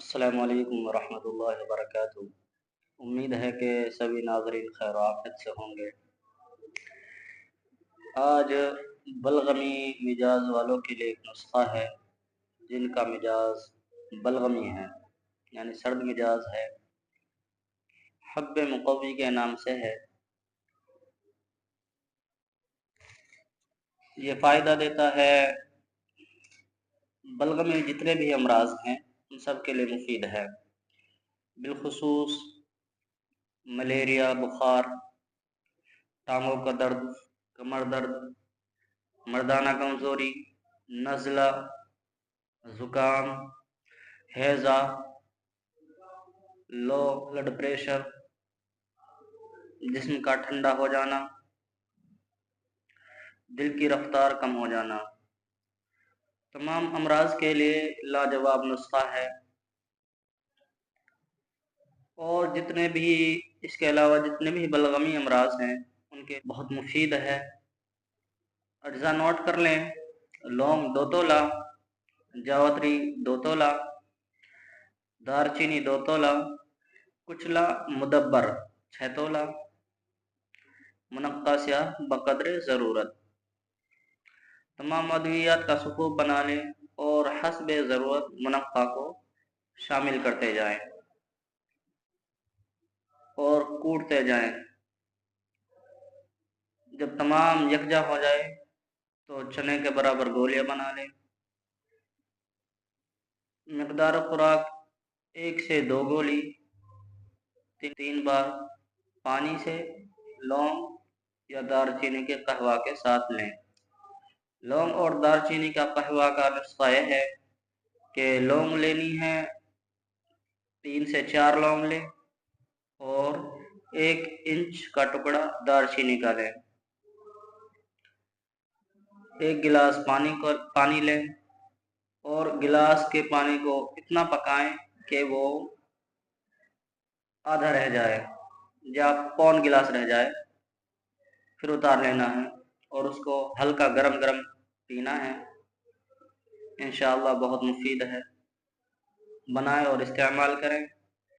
السلام علیکم ورحمۃ اللہ وبرکاتہ۔ امید ہے کہ سبھی ناظرین خیر و عافیت سے ہوں گے۔ آج بلغمی مزاج والوں کے لیے ایک نسخہ ہے جن کا مزاج بلغمی ہے، یعنی سرد مزاج ہے، حب مقوی کے نام سے ہے۔ یہ فائدہ دیتا ہے، بلغمی جتنے بھی امراض ہیں ان سب کے لیے مفید ہے، بالخصوص ملیریا، بخار، ٹانگوں کا درد، کمر درد، مردانہ کمزوری، نزلہ، زکام، ہیضہ، لو بلڈ پریشر، جسم کا ٹھنڈا ہو جانا، دل کی رفتار کم ہو جانا، تمام امراض کے لیے لاجواب نسخہ ہے۔ اور جتنے بھی اس کے علاوہ جتنے بھی بلغمی امراض ہیں ان کے بہت مفید ہے۔ اجزاء نوٹ کر لیں: لونگ 2 تولہ، جاوتری 2 تولہ، دارچینی 2 تولہ، کچلا مدبر 6 تولہ، منقع سیاہ بقدر ضرورت۔ تمام ادویات کا صفوف بنا لیں اور حسب ضرورت منقع کو شامل کرتے جائیں اور کوٹتے جائیں۔ جب تمام یکجا ہو جائے تو چنے کے برابر گولیاں بنا لیں۔ مقدار خوراک 1 سے 2 گولی 3 بار پانی سے لونگ یا دارچینی کے قہوہ کے ساتھ لیں۔ لونگ اور دارچینی کا قہوہ کا نسخہ یہ ہے کہ لونگ لینی ہے 3 سے 4 لونگ لیں اور 1 انچ کا ٹکڑا دارچینی کا لیں۔ 1 گلاس پانی لیں اور گلاس کے پانی کو اتنا پکائیں کہ وہ آدھا رہ جائے یا پون گلاس رہ جائے، پھر اتار لینا ہے اور اس کو ہلکا گرم گرم پینا ہے۔ انشاءاللہ بہت مفید ہے، بنائیں اور استعمال کریں۔